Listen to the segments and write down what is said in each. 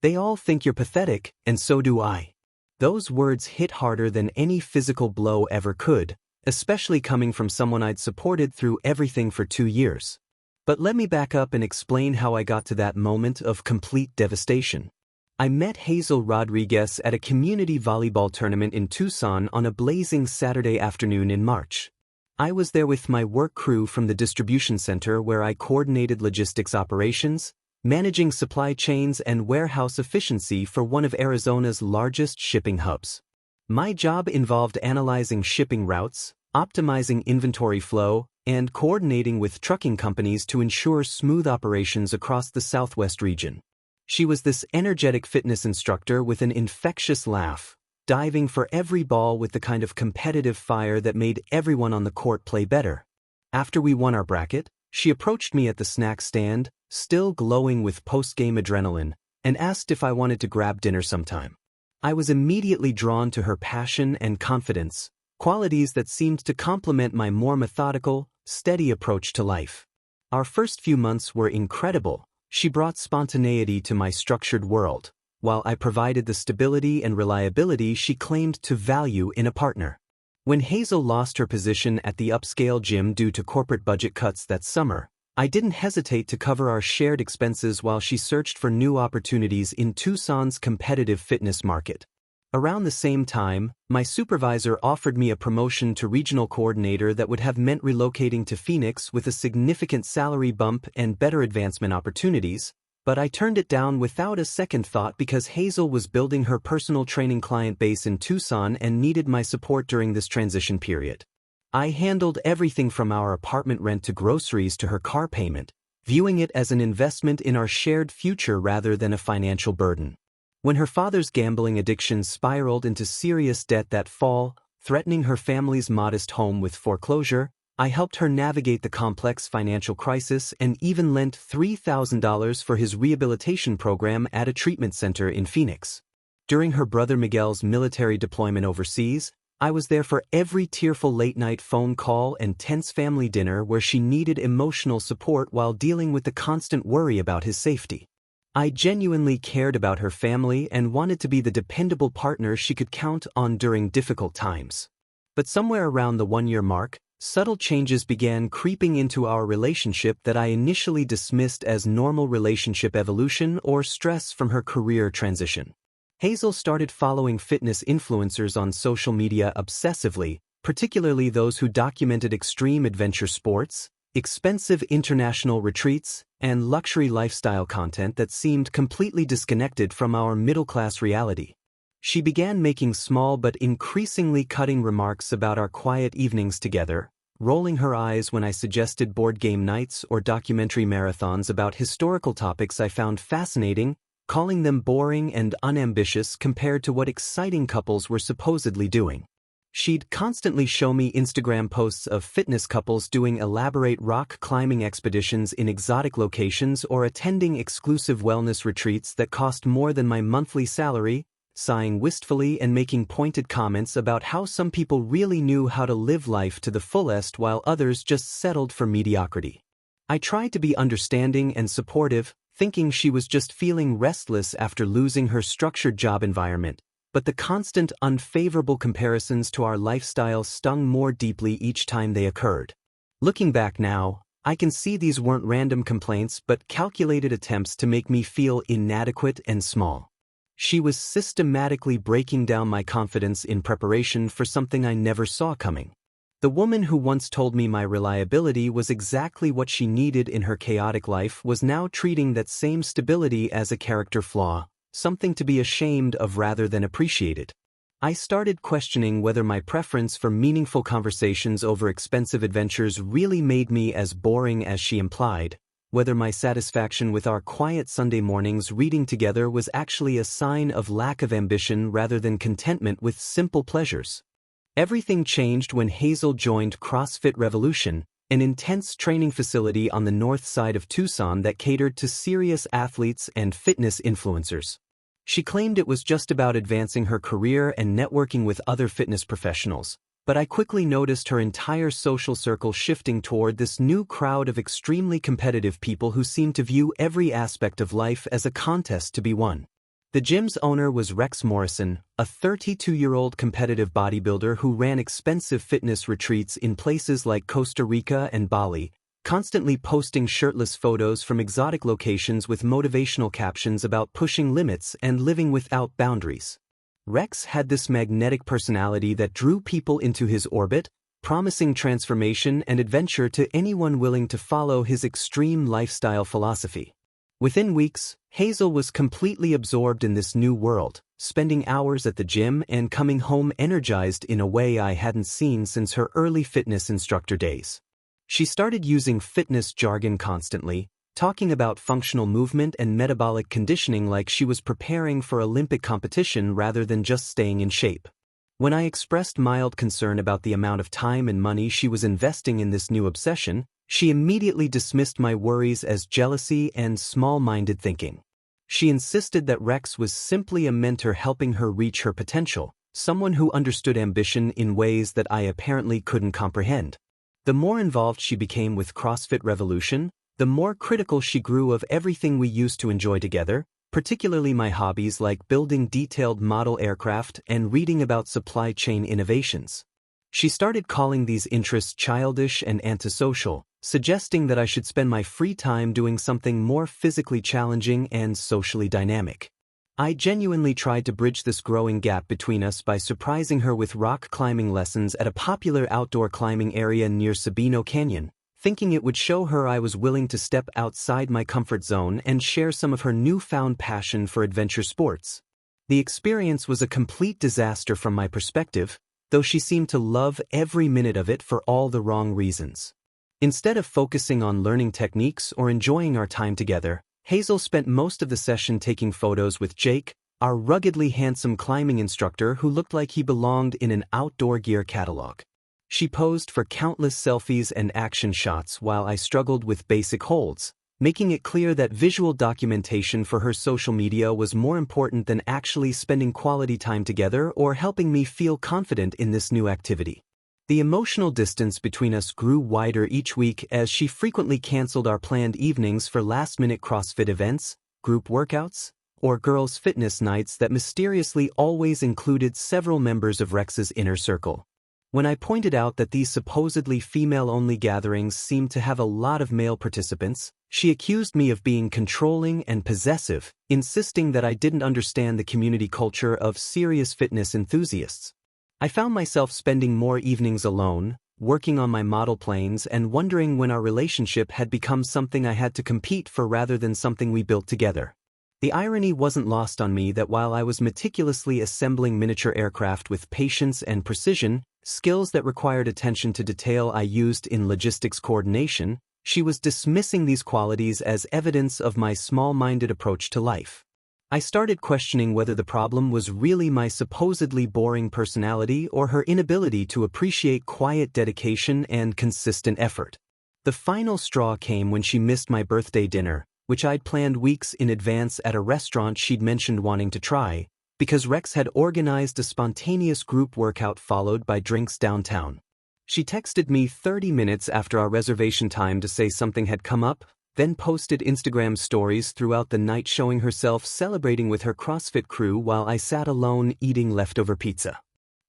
They all think you're pathetic, and so do I. Those words hit harder than any physical blow ever could, especially coming from someone I'd supported through everything for 2 years. But let me back up and explain how I got to that moment of complete devastation. I met Hazel Rodriguez at a community volleyball tournament in Tucson on a blazing Saturday afternoon in March. I was there with my work crew from the distribution center where I coordinated logistics operations, managing supply chains and warehouse efficiency for one of Arizona's largest shipping hubs. My job involved analyzing shipping routes, optimizing inventory flow, and coordinating with trucking companies to ensure smooth operations across the Southwest region. She was this energetic fitness instructor with an infectious laugh, diving for every ball with the kind of competitive fire that made everyone on the court play better. After we won our bracket, she approached me at the snack stand, still glowing with post-game adrenaline, and asked if I wanted to grab dinner sometime. I was immediately drawn to her passion and confidence, qualities that seemed to complement my more methodical, steady approach to life. Our first few months were incredible. She brought spontaneity to my structured world, while I provided the stability and reliability she claimed to value in a partner. When Hazel lost her position at the upscale gym due to corporate budget cuts that summer, I didn't hesitate to cover our shared expenses while she searched for new opportunities in Tucson's competitive fitness market. Around the same time, my supervisor offered me a promotion to regional coordinator that would have meant relocating to Phoenix with a significant salary bump and better advancement opportunities, but I turned it down without a second thought because Hazel was building her personal training client base in Tucson and needed my support during this transition period. I handled everything from our apartment rent to groceries to her car payment, viewing it as an investment in our shared future rather than a financial burden. When her father's gambling addiction spiraled into serious debt that fall, threatening her family's modest home with foreclosure, I helped her navigate the complex financial crisis and even lent $3,000 for his rehabilitation program at a treatment center in Phoenix. During her brother Miguel's military deployment overseas, I was there for every tearful late-night phone call and tense family dinner where she needed emotional support while dealing with the constant worry about his safety. I genuinely cared about her family and wanted to be the dependable partner she could count on during difficult times. But somewhere around the 1-year mark, subtle changes began creeping into our relationship that I initially dismissed as normal relationship evolution or stress from her career transition. Hazel started following fitness influencers on social media obsessively, particularly those who documented extreme adventure sports, expensive international retreats, and luxury lifestyle content that seemed completely disconnected from our middle-class reality. She began making small but increasingly cutting remarks about our quiet evenings together, rolling her eyes when I suggested board game nights or documentary marathons about historical topics I found fascinating, calling them boring and unambitious compared to what exciting couples were supposedly doing. She'd constantly show me Instagram posts of fitness couples doing elaborate rock climbing expeditions in exotic locations or attending exclusive wellness retreats that cost more than my monthly salary, sighing wistfully and making pointed comments about how some people really knew how to live life to the fullest while others just settled for mediocrity. I tried to be understanding and supportive, thinking she was just feeling restless after losing her structured job environment, but the constant unfavorable comparisons to our lifestyles stung more deeply each time they occurred. Looking back now, I can see these weren't random complaints but calculated attempts to make me feel inadequate and small. She was systematically breaking down my confidence in preparation for something I never saw coming. The woman who once told me my reliability was exactly what she needed in her chaotic life was now treating that same stability as a character flaw, something to be ashamed of rather than appreciated. I started questioning whether my preference for meaningful conversations over expensive adventures really made me as boring as she implied, whether my satisfaction with our quiet Sunday mornings reading together was actually a sign of lack of ambition rather than contentment with simple pleasures. Everything changed when Hazel joined CrossFit Revolution, an intense training facility on the north side of Tucson that catered to serious athletes and fitness influencers. She claimed it was just about advancing her career and networking with other fitness professionals, but I quickly noticed her entire social circle shifting toward this new crowd of extremely competitive people who seemed to view every aspect of life as a contest to be won. The gym's owner was Rex Morrison, a 32-year-old competitive bodybuilder who ran expensive fitness retreats in places like Costa Rica and Bali, constantly posting shirtless photos from exotic locations with motivational captions about pushing limits and living without boundaries. Rex had this magnetic personality that drew people into his orbit, promising transformation and adventure to anyone willing to follow his extreme lifestyle philosophy. Within weeks, Hazel was completely absorbed in this new world, spending hours at the gym and coming home energized in a way I hadn't seen since her early fitness instructor days. She started using fitness jargon constantly, talking about functional movement and metabolic conditioning like she was preparing for Olympic competition rather than just staying in shape. When I expressed mild concern about the amount of time and money she was investing in this new obsession, she immediately dismissed my worries as jealousy and small-minded thinking. She insisted that Rex was simply a mentor helping her reach her potential, someone who understood ambition in ways that I apparently couldn't comprehend. The more involved she became with CrossFit Revolution, the more critical she grew of everything we used to enjoy together, particularly my hobbies like building detailed model aircraft and reading about supply chain innovations. She started calling these interests childish and antisocial, suggesting that I should spend my free time doing something more physically challenging and socially dynamic. I genuinely tried to bridge this growing gap between us by surprising her with rock climbing lessons at a popular outdoor climbing area near Sabino Canyon, thinking it would show her I was willing to step outside my comfort zone and share some of her newfound passion for adventure sports. The experience was a complete disaster from my perspective, though she seemed to love every minute of it for all the wrong reasons. Instead of focusing on learning techniques or enjoying our time together, Hazel spent most of the session taking photos with Jake, our ruggedly handsome climbing instructor who looked like he belonged in an outdoor gear catalog. She posed for countless selfies and action shots while I struggled with basic holds, making it clear that visual documentation for her social media was more important than actually spending quality time together or helping me feel confident in this new activity. The emotional distance between us grew wider each week as she frequently canceled our planned evenings for last-minute CrossFit events, group workouts, or girls' fitness nights that mysteriously always included several members of Rex's inner circle. When I pointed out that these supposedly female-only gatherings seemed to have a lot of male participants, she accused me of being controlling and possessive, insisting that I didn't understand the community culture of serious fitness enthusiasts. I found myself spending more evenings alone, working on my model planes and wondering when our relationship had become something I had to compete for rather than something we built together. The irony wasn't lost on me that while I was meticulously assembling miniature aircraft with patience and precision, skills that required attention to detail I used in logistics coordination, she was dismissing these qualities as evidence of my small-minded approach to life. I started questioning whether the problem was really my supposedly boring personality or her inability to appreciate quiet dedication and consistent effort. The final straw came when she missed my birthday dinner, which I'd planned weeks in advance at a restaurant she'd mentioned wanting to try, because Rex had organized a spontaneous group workout followed by drinks downtown. She texted me 30 minutes after our reservation time to say something had come up, then posted Instagram stories throughout the night showing herself celebrating with her CrossFit crew while I sat alone eating leftover pizza.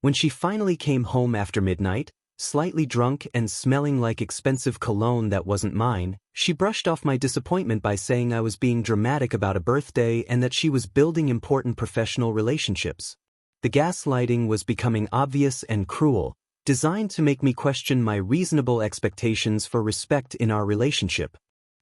When she finally came home after midnight, slightly drunk and smelling like expensive cologne that wasn't mine, she brushed off my disappointment by saying I was being dramatic about a birthday and that she was building important professional relationships. The gaslighting was becoming obvious and cruel, designed to make me question my reasonable expectations for respect in our relationship.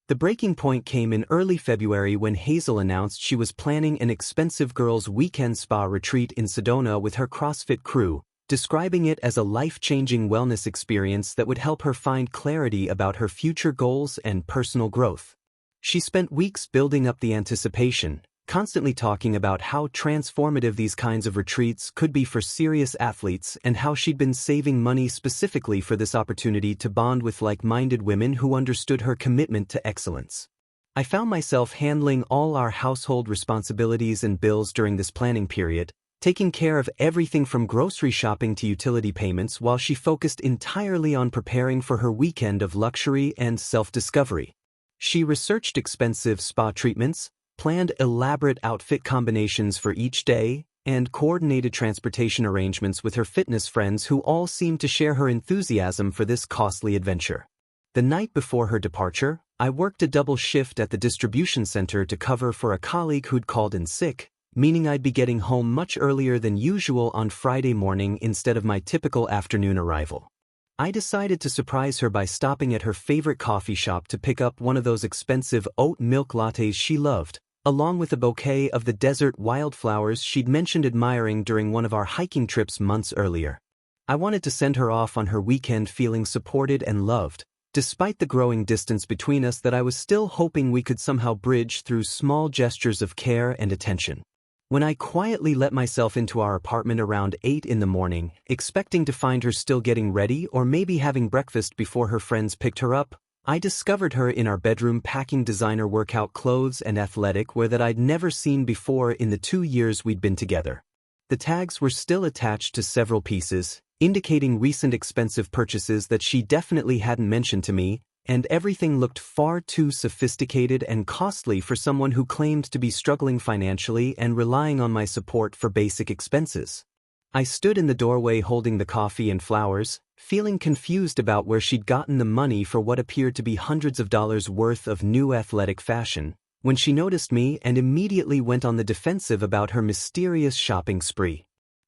The breaking point came in early February when Hazel announced she was planning an expensive girls' weekend spa retreat in Sedona with her CrossFit crew, describing it as a life-changing wellness experience that would help her find clarity about her future goals and personal growth. She spent weeks building up the anticipation, constantly talking about how transformative these kinds of retreats could be for serious athletes and how she'd been saving money specifically for this opportunity to bond with like-minded women who understood her commitment to excellence. I found myself handling all our household responsibilities and bills during this planning period, taking care of everything from grocery shopping to utility payments while she focused entirely on preparing for her weekend of luxury and self-discovery. She researched expensive spa treatments, planned elaborate outfit combinations for each day, and coordinated transportation arrangements with her fitness friends who all seemed to share her enthusiasm for this costly adventure. The night before her departure, I worked a double shift at the distribution center to cover for a colleague who'd called in sick, meaning I'd be getting home much earlier than usual on Friday morning instead of my typical afternoon arrival. I decided to surprise her by stopping at her favorite coffee shop to pick up one of those expensive oat milk lattes she loved, along with a bouquet of the desert wildflowers she'd mentioned admiring during one of our hiking trips months earlier. I wanted to send her off on her weekend feeling supported and loved, despite the growing distance between us that I was still hoping we could somehow bridge through small gestures of care and attention. When I quietly let myself into our apartment around 8 in the morning, expecting to find her still getting ready or maybe having breakfast before her friends picked her up, I discovered her in our bedroom packing designer workout clothes and athletic wear that I'd never seen before in the 2 years we'd been together. The tags were still attached to several pieces, indicating recent expensive purchases that she definitely hadn't mentioned to me, and everything looked far too sophisticated and costly for someone who claimed to be struggling financially and relying on my support for basic expenses. I stood in the doorway holding the coffee and flowers, feeling confused about where she'd gotten the money for what appeared to be hundreds of dollars worth of new athletic fashion, when she noticed me and immediately went on the defensive about her mysterious shopping spree.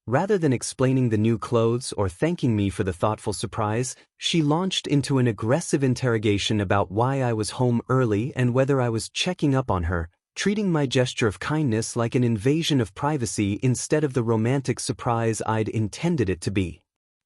Rather than explaining the new clothes or thanking me for the thoughtful surprise, she launched into an aggressive interrogation about why I was home early and whether I was checking up on her, treating my gesture of kindness like an invasion of privacy instead of the romantic surprise I'd intended it to be.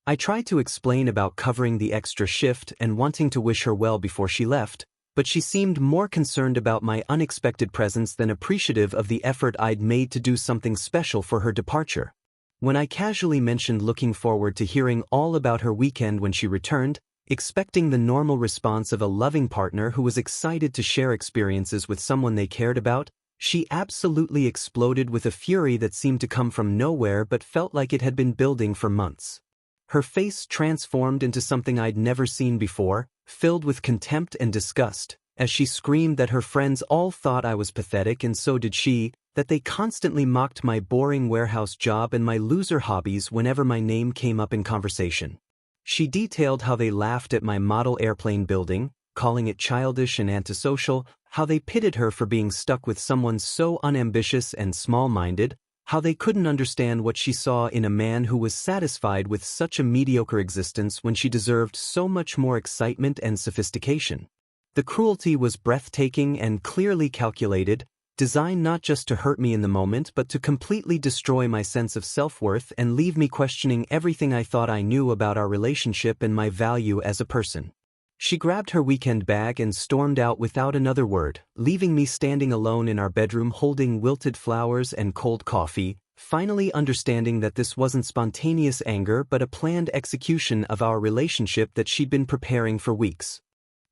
I tried to explain about covering the extra shift and wanting to wish her well before she left, but she seemed more concerned about my unexpected presence than appreciative of the effort I'd made to do something special for her departure. When I casually mentioned looking forward to hearing all about her weekend when she returned, expecting the normal response of a loving partner who was excited to share experiences with someone they cared about, she absolutely exploded with a fury that seemed to come from nowhere but felt like it had been building for months. Her face transformed into something I'd never seen before, filled with contempt and disgust, as she screamed that her friends all thought I was pathetic and so did she, that they constantly mocked my boring warehouse job and my loser hobbies whenever my name came up in conversation. She detailed how they laughed at my model airplane building, calling it childish and antisocial, how they pitted her for being stuck with someone so unambitious and small-minded, how they couldn't understand what she saw in a man who was satisfied with such a mediocre existence when she deserved so much more excitement and sophistication. The cruelty was breathtaking and clearly calculated, designed not just to hurt me in the moment but to completely destroy my sense of self-worth and leave me questioning everything I thought I knew about our relationship and my value as a person. She grabbed her weekend bag and stormed out without another word, leaving me standing alone in our bedroom holding wilted flowers and cold coffee, finally understanding that this wasn't spontaneous anger but a planned execution of our relationship that she'd been preparing for weeks.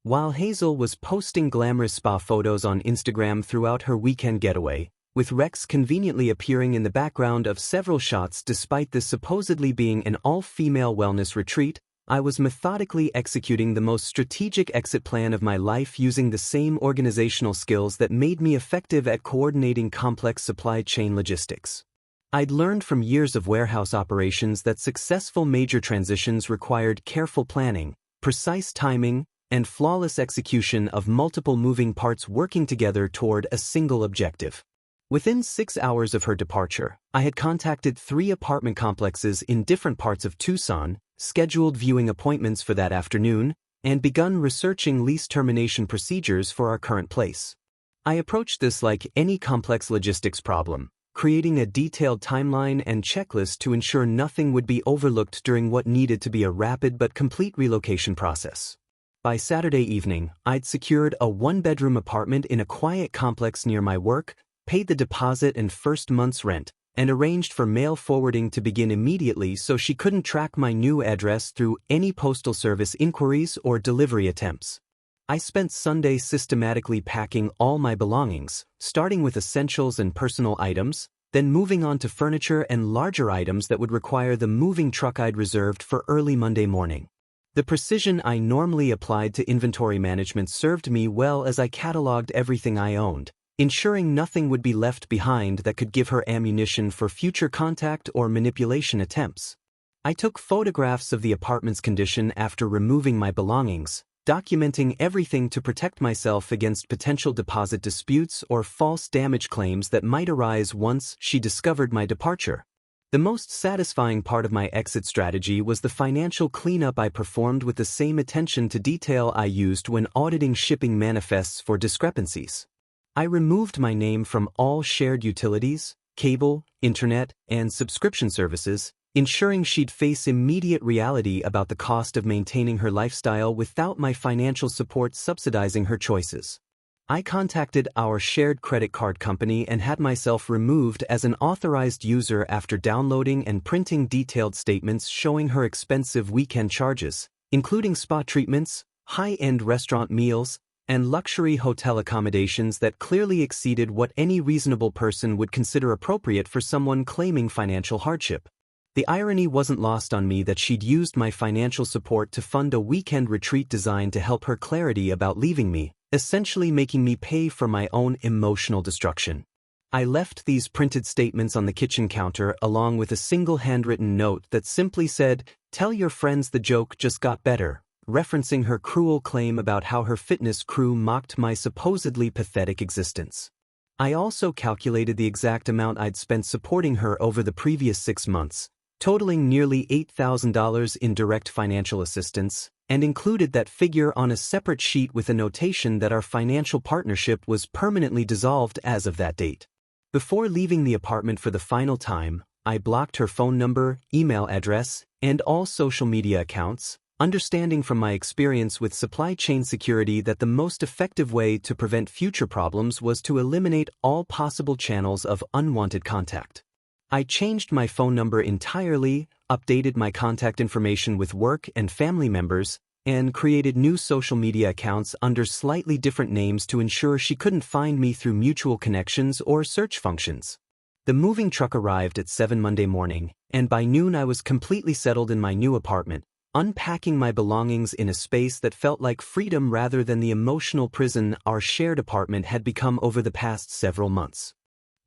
While Hazel was posting glamorous spa photos on Instagram throughout her weekend getaway, with Rex conveniently appearing in the background of several shots despite this supposedly being an all-female wellness retreat, I was methodically executing the most strategic exit plan of my life using the same organizational skills that made me effective at coordinating complex supply chain logistics. I'd learned from years of warehouse operations that successful major transitions required careful planning, precise timing, and flawless execution of multiple moving parts working together toward a single objective. Within 6 hours of her departure, I had contacted 3 apartment complexes in different parts of Tucson, scheduled viewing appointments for that afternoon, and begun researching lease termination procedures for our current place. I approached this like any complex logistics problem, creating a detailed timeline and checklist to ensure nothing would be overlooked during what needed to be a rapid but complete relocation process. By Saturday evening, I'd secured a 1-bedroom apartment in a quiet complex near my work, paid the deposit and first month's rent, and arranged for mail forwarding to begin immediately so she couldn't track my new address through any postal service inquiries or delivery attempts. I spent Sunday systematically packing all my belongings, starting with essentials and personal items, then moving on to furniture and larger items that would require the moving truck I'd reserved for early Monday morning. The precision I normally applied to inventory management served me well as I cataloged everything I owned, ensuring nothing would be left behind that could give her ammunition for future contact or manipulation attempts. I took photographs of the apartment's condition after removing my belongings, documenting everything to protect myself against potential deposit disputes or false damage claims that might arise once she discovered my departure. The most satisfying part of my exit strategy was the financial cleanup I performed with the same attention to detail I used when auditing shipping manifests for discrepancies. I removed my name from all shared utilities, cable, internet, and subscription services, ensuring she'd face immediate reality about the cost of maintaining her lifestyle without my financial support subsidizing her choices. I contacted our shared credit card company and had myself removed as an authorized user after downloading and printing detailed statements showing her expensive weekend charges, including spa treatments, high-end restaurant meals, and luxury hotel accommodations that clearly exceeded what any reasonable person would consider appropriate for someone claiming financial hardship. The irony wasn't lost on me that she'd used my financial support to fund a weekend retreat designed to help her clarity about leaving me, essentially making me pay for my own emotional destruction. I left these printed statements on the kitchen counter along with a single handwritten note that simply said, "Tell your friends the joke just got better," referencing her cruel claim about how her fitness crew mocked my supposedly pathetic existence. I also calculated the exact amount I'd spent supporting her over the previous 6 months, totaling nearly $8,000 in direct financial assistance, and included that figure on a separate sheet with a notation that our financial partnership was permanently dissolved as of that date. Before leaving the apartment for the final time, I blocked her phone number, email address, and all social media accounts, understanding from my experience with supply chain security that the most effective way to prevent future problems was to eliminate all possible channels of unwanted contact. I changed my phone number entirely, updated my contact information with work and family members, and created new social media accounts under slightly different names to ensure she couldn't find me through mutual connections or search functions. The moving truck arrived at 7 Monday morning, and by noon I was completely settled in my new apartment, unpacking my belongings in a space that felt like freedom rather than the emotional prison our shared apartment had become over the past several months.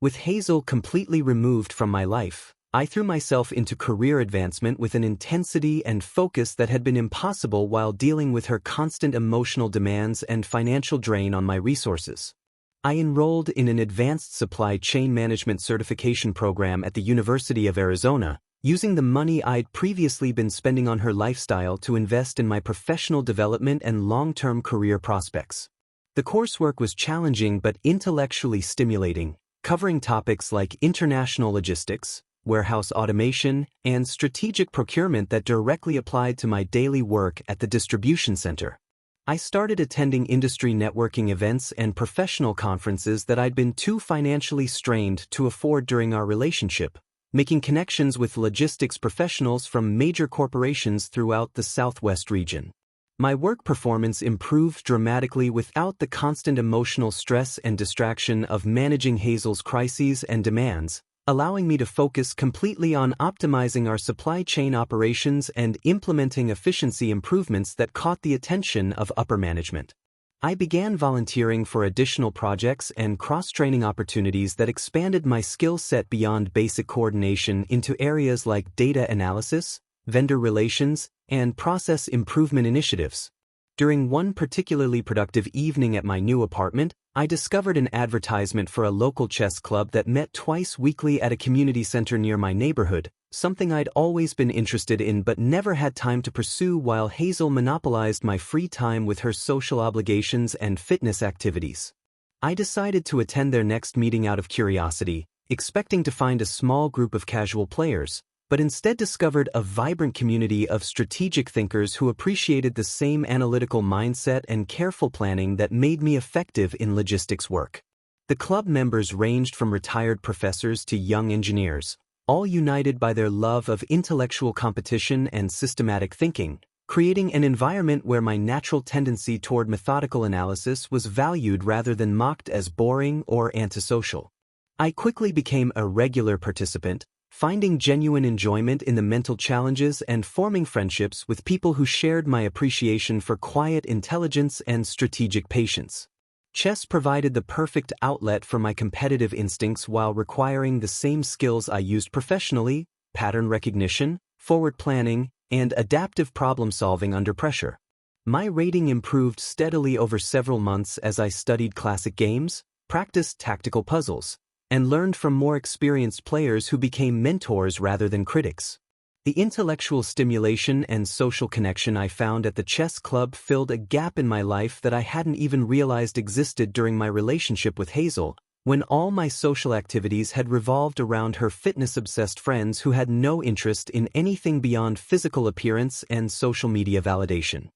With Hazel completely removed from my life, I threw myself into career advancement with an intensity and focus that had been impossible while dealing with her constant emotional demands and financial drain on my resources. I enrolled in an advanced supply chain management certification program at the University of Arizona, using the money I'd previously been spending on her lifestyle to invest in my professional development and long-term career prospects. The coursework was challenging but intellectually stimulating, covering topics like international logistics, warehouse automation, and strategic procurement that directly applied to my daily work at the distribution center. I started attending industry networking events and professional conferences that I'd been too financially strained to afford during our relationship, making connections with logistics professionals from major corporations throughout the Southwest region. My work performance improved dramatically without the constant emotional stress and distraction of managing Hazel's crises and demands, allowing me to focus completely on optimizing our supply chain operations and implementing efficiency improvements that caught the attention of upper management. I began volunteering for additional projects and cross-training opportunities that expanded my skill set beyond basic coordination into areas like data analysis, vendor relations, and process improvement initiatives. During one particularly productive evening at my new apartment, I discovered an advertisement for a local chess club that met twice weekly at a community center near my neighborhood, something I'd always been interested in but never had time to pursue while Hazel monopolized my free time with her social obligations and fitness activities. I decided to attend their next meeting out of curiosity, expecting to find a small group of casual players, but instead discovered a vibrant community of strategic thinkers who appreciated the same analytical mindset and careful planning that made me effective in logistics work. The club members ranged from retired professors to young engineers, all united by their love of intellectual competition and systematic thinking, creating an environment where my natural tendency toward methodical analysis was valued rather than mocked as boring or antisocial. I quickly became a regular participant, finding genuine enjoyment in the mental challenges and forming friendships with people who shared my appreciation for quiet intelligence and strategic patience. Chess provided the perfect outlet for my competitive instincts while requiring the same skills I used professionally: pattern recognition, forward planning, and adaptive problem-solving under pressure. My rating improved steadily over several months as I studied classic games, practiced tactical puzzles, and learned from more experienced players who became mentors rather than critics. The intellectual stimulation and social connection I found at the chess club filled a gap in my life that I hadn't even realized existed during my relationship with Hazel, when all my social activities had revolved around her fitness-obsessed friends who had no interest in anything beyond physical appearance and social media validation.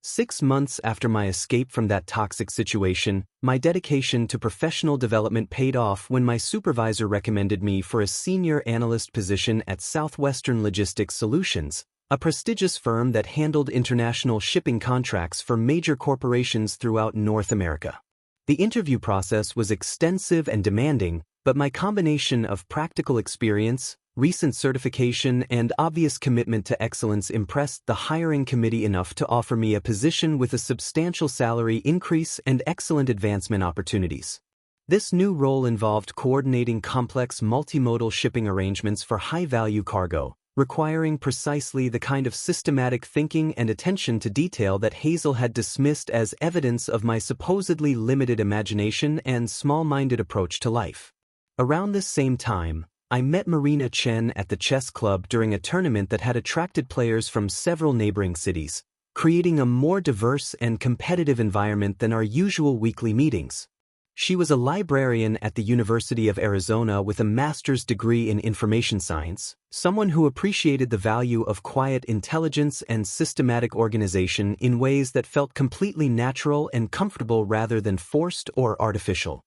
6 months after my escape from that toxic situation, my dedication to professional development paid off when my supervisor recommended me for a senior analyst position at Southwestern Logistics Solutions, a prestigious firm that handled international shipping contracts for major corporations throughout North America. The interview process was extensive and demanding, but my combination of practical experience, recent certification, and obvious commitment to excellence impressed the hiring committee enough to offer me a position with a substantial salary increase and excellent advancement opportunities. This new role involved coordinating complex multimodal shipping arrangements for high-value cargo, requiring precisely the kind of systematic thinking and attention to detail that Hazel had dismissed as evidence of my supposedly limited imagination and small-minded approach to life. Around this same time, I met Marina Chen at the chess club during a tournament that had attracted players from several neighboring cities, creating a more diverse and competitive environment than our usual weekly meetings. She was a librarian at the University of Arizona with a master's degree in information science, someone who appreciated the value of quiet intelligence and systematic organization in ways that felt completely natural and comfortable rather than forced or artificial.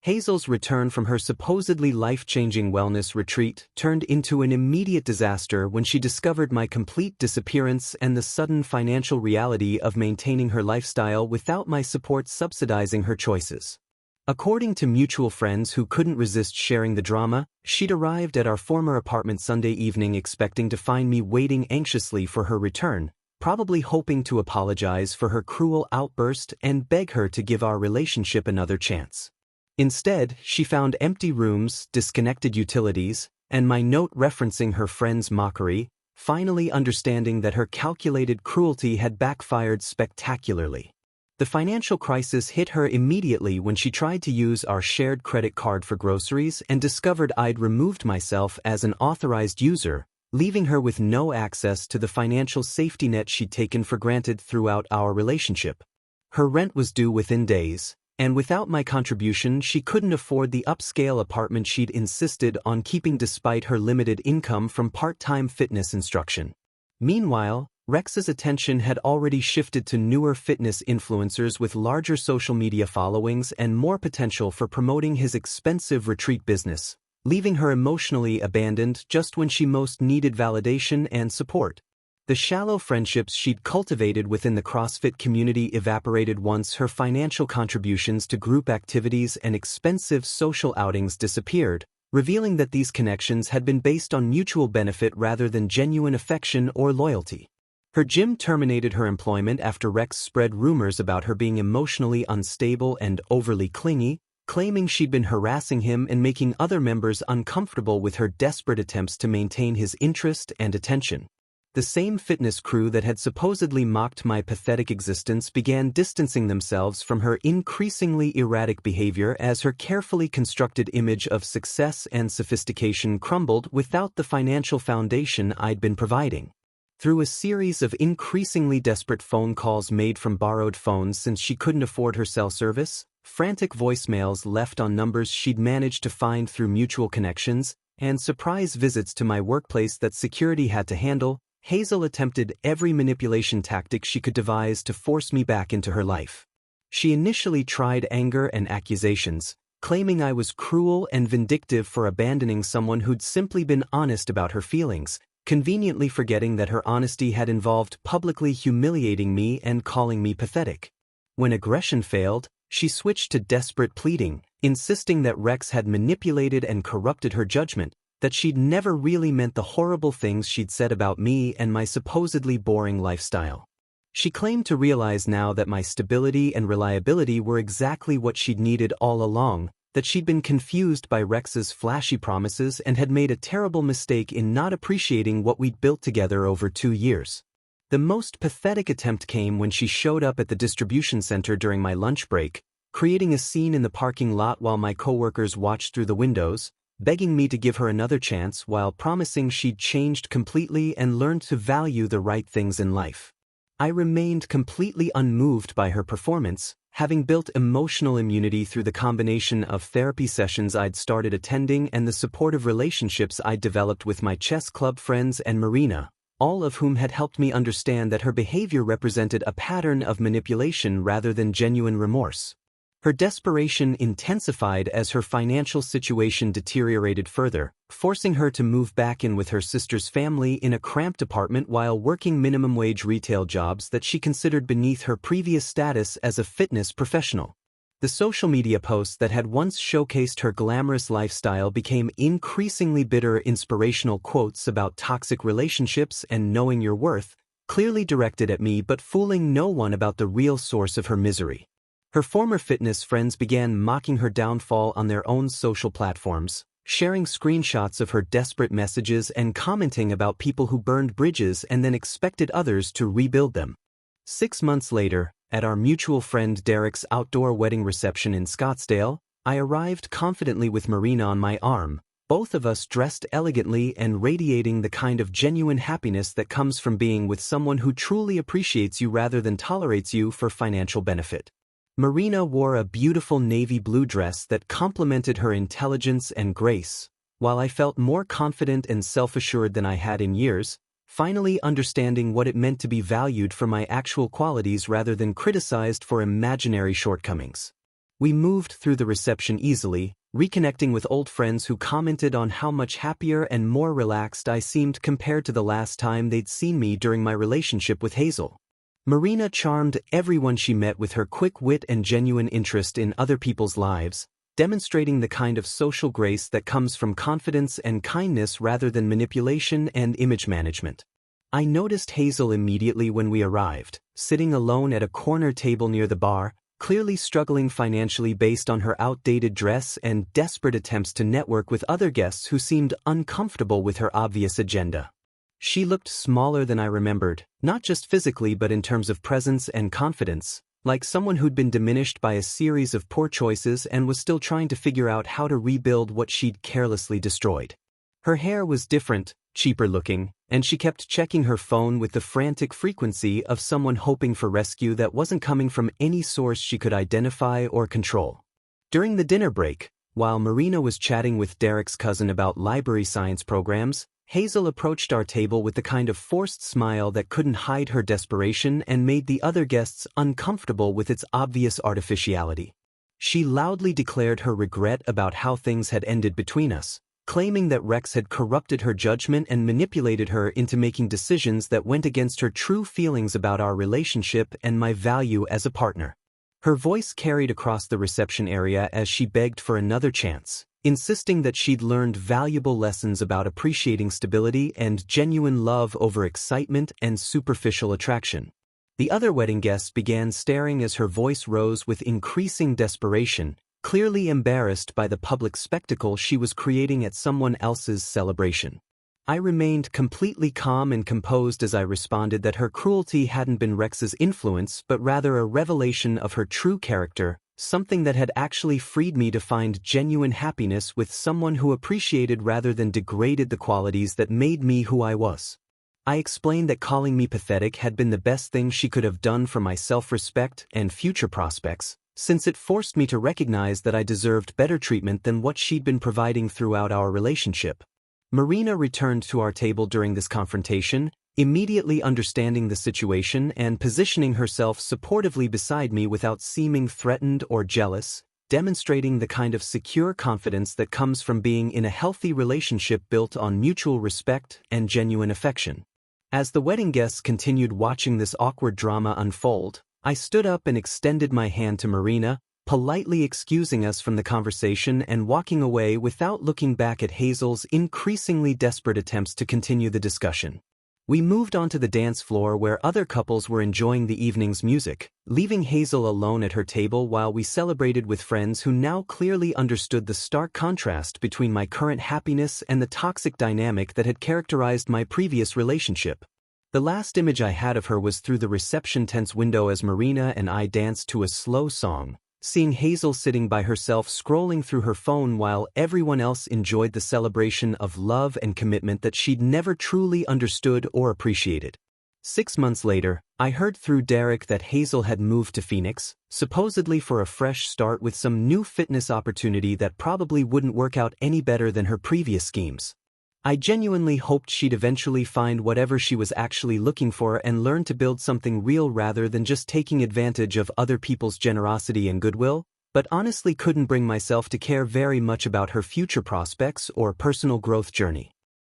Hazel's return from her supposedly life-changing wellness retreat turned into an immediate disaster when she discovered my complete disappearance and the sudden financial reality of maintaining her lifestyle without my support subsidizing her choices. According to mutual friends who couldn't resist sharing the drama, she'd arrived at our former apartment Sunday evening expecting to find me waiting anxiously for her return, probably hoping to apologize for her cruel outburst and beg her to give our relationship another chance. Instead, she found empty rooms, disconnected utilities, and my note referencing her friend's mockery, finally understanding that her calculated cruelty had backfired spectacularly. The financial crisis hit her immediately when she tried to use our shared credit card for groceries and discovered I'd removed myself as an authorized user, leaving her with no access to the financial safety net she'd taken for granted throughout our relationship. Her rent was due within days, and without my contribution she couldn't afford the upscale apartment she'd insisted on keeping despite her limited income from part-time fitness instruction. Meanwhile, Rex's attention had already shifted to newer fitness influencers with larger social media followings and more potential for promoting his expensive retreat business, leaving her emotionally abandoned just when she most needed validation and support. The shallow friendships she'd cultivated within the CrossFit community evaporated once her financial contributions to group activities and expensive social outings disappeared, revealing that these connections had been based on mutual benefit rather than genuine affection or loyalty. Her gym terminated her employment after Rex spread rumors about her being emotionally unstable and overly clingy, claiming she'd been harassing him and making other members uncomfortable with her desperate attempts to maintain his interest and attention. The same fitness crew that had supposedly mocked my pathetic existence began distancing themselves from her increasingly erratic behavior as her carefully constructed image of success and sophistication crumbled without the financial foundation I'd been providing. Through a series of increasingly desperate phone calls made from borrowed phones since she couldn't afford her cell service, frantic voicemails left on numbers she'd managed to find through mutual connections, and surprise visits to my workplace that security had to handle, Hazel attempted every manipulation tactic she could devise to force me back into her life. She initially tried anger and accusations, claiming I was cruel and vindictive for abandoning someone who'd simply been honest about her feelings, conveniently forgetting that her honesty had involved publicly humiliating me and calling me pathetic. When aggression failed, she switched to desperate pleading, insisting that Rex had manipulated and corrupted her judgment, that she'd never really meant the horrible things she'd said about me and my supposedly boring lifestyle. She claimed to realize now that my stability and reliability were exactly what she'd needed all along, that she'd been confused by Rex's flashy promises and had made a terrible mistake in not appreciating what we'd built together over 2 years. The most pathetic attempt came when she showed up at the distribution center during my lunch break, creating a scene in the parking lot while my coworkers watched through the windows, begging me to give her another chance while promising she'd changed completely and learned to value the right things in life. I remained completely unmoved by her performance, having built emotional immunity through the combination of therapy sessions I'd started attending and the supportive relationships I'd developed with my chess club friends and Marina, all of whom had helped me understand that her behavior represented a pattern of manipulation rather than genuine remorse. Her desperation intensified as her financial situation deteriorated further, forcing her to move back in with her sister's family in a cramped apartment while working minimum-wage retail jobs that she considered beneath her previous status as a fitness professional. The social media posts that had once showcased her glamorous lifestyle became increasingly bitter inspirational quotes about toxic relationships and knowing your worth, clearly directed at me but fooling no one about the real source of her misery. Her former fitness friends began mocking her downfall on their own social platforms, sharing screenshots of her desperate messages and commenting about people who burned bridges and then expected others to rebuild them. 6 months later, at our mutual friend Derek's outdoor wedding reception in Scottsdale, I arrived confidently with Marina on my arm, both of us dressed elegantly and radiating the kind of genuine happiness that comes from being with someone who truly appreciates you rather than tolerates you for financial benefit. Marina wore a beautiful navy blue dress that complemented her intelligence and grace, while I felt more confident and self-assured than I had in years, finally understanding what it meant to be valued for my actual qualities rather than criticized for imaginary shortcomings. We moved through the reception easily, reconnecting with old friends who commented on how much happier and more relaxed I seemed compared to the last time they'd seen me during my relationship with Hazel. Marina charmed everyone she met with her quick wit and genuine interest in other people's lives, demonstrating the kind of social grace that comes from confidence and kindness rather than manipulation and image management. I noticed Hazel immediately when we arrived, sitting alone at a corner table near the bar, clearly struggling financially based on her outdated dress and desperate attempts to network with other guests who seemed uncomfortable with her obvious agenda. She looked smaller than I remembered, not just physically but in terms of presence and confidence, like someone who'd been diminished by a series of poor choices and was still trying to figure out how to rebuild what she'd carelessly destroyed. Her hair was different, cheaper looking, and she kept checking her phone with the frantic frequency of someone hoping for rescue that wasn't coming from any source she could identify or control. During the dinner break, while Marina was chatting with Derek's cousin about library science programs, Hazel approached our table with the kind of forced smile that couldn't hide her desperation and made the other guests uncomfortable with its obvious artificiality. She loudly declared her regret about how things had ended between us, claiming that Rex had corrupted her judgment and manipulated her into making decisions that went against her true feelings about our relationship and my value as a partner. Her voice carried across the reception area as she begged for another chance, insisting that she'd learned valuable lessons about appreciating stability and genuine love over excitement and superficial attraction. The other wedding guests began staring as her voice rose with increasing desperation, clearly embarrassed by the public spectacle she was creating at someone else's celebration. I remained completely calm and composed as I responded that her cruelty hadn't been Rex's influence but rather a revelation of her true character, something that had actually freed me to find genuine happiness with someone who appreciated rather than degraded the qualities that made me who I was. I explained that calling me pathetic had been the best thing she could have done for my self-respect and future prospects, since it forced me to recognize that I deserved better treatment than what she'd been providing throughout our relationship. Marina returned to our table during this confrontation, immediately understanding the situation and positioning herself supportively beside me without seeming threatened or jealous, demonstrating the kind of secure confidence that comes from being in a healthy relationship built on mutual respect and genuine affection. As the wedding guests continued watching this awkward drama unfold, I stood up and extended my hand to Marina, politely excusing us from the conversation and walking away without looking back at Hazel's increasingly desperate attempts to continue the discussion. We moved onto the dance floor where other couples were enjoying the evening's music, leaving Hazel alone at her table while we celebrated with friends who now clearly understood the stark contrast between my current happiness and the toxic dynamic that had characterized my previous relationship. The last image I had of her was through the reception tent's window as Marina and I danced to a slow song, seeing Hazel sitting by herself scrolling through her phone while everyone else enjoyed the celebration of love and commitment that she'd never truly understood or appreciated. 6 months later, I heard through Derek that Hazel had moved to Phoenix, supposedly for a fresh start with some new fitness opportunity that probably wouldn't work out any better than her previous schemes. I genuinely hoped she'd eventually find whatever she was actually looking for and learn to build something real rather than just taking advantage of other people's generosity and goodwill, but honestly couldn't bring myself to care very much about her future prospects or personal growth journey.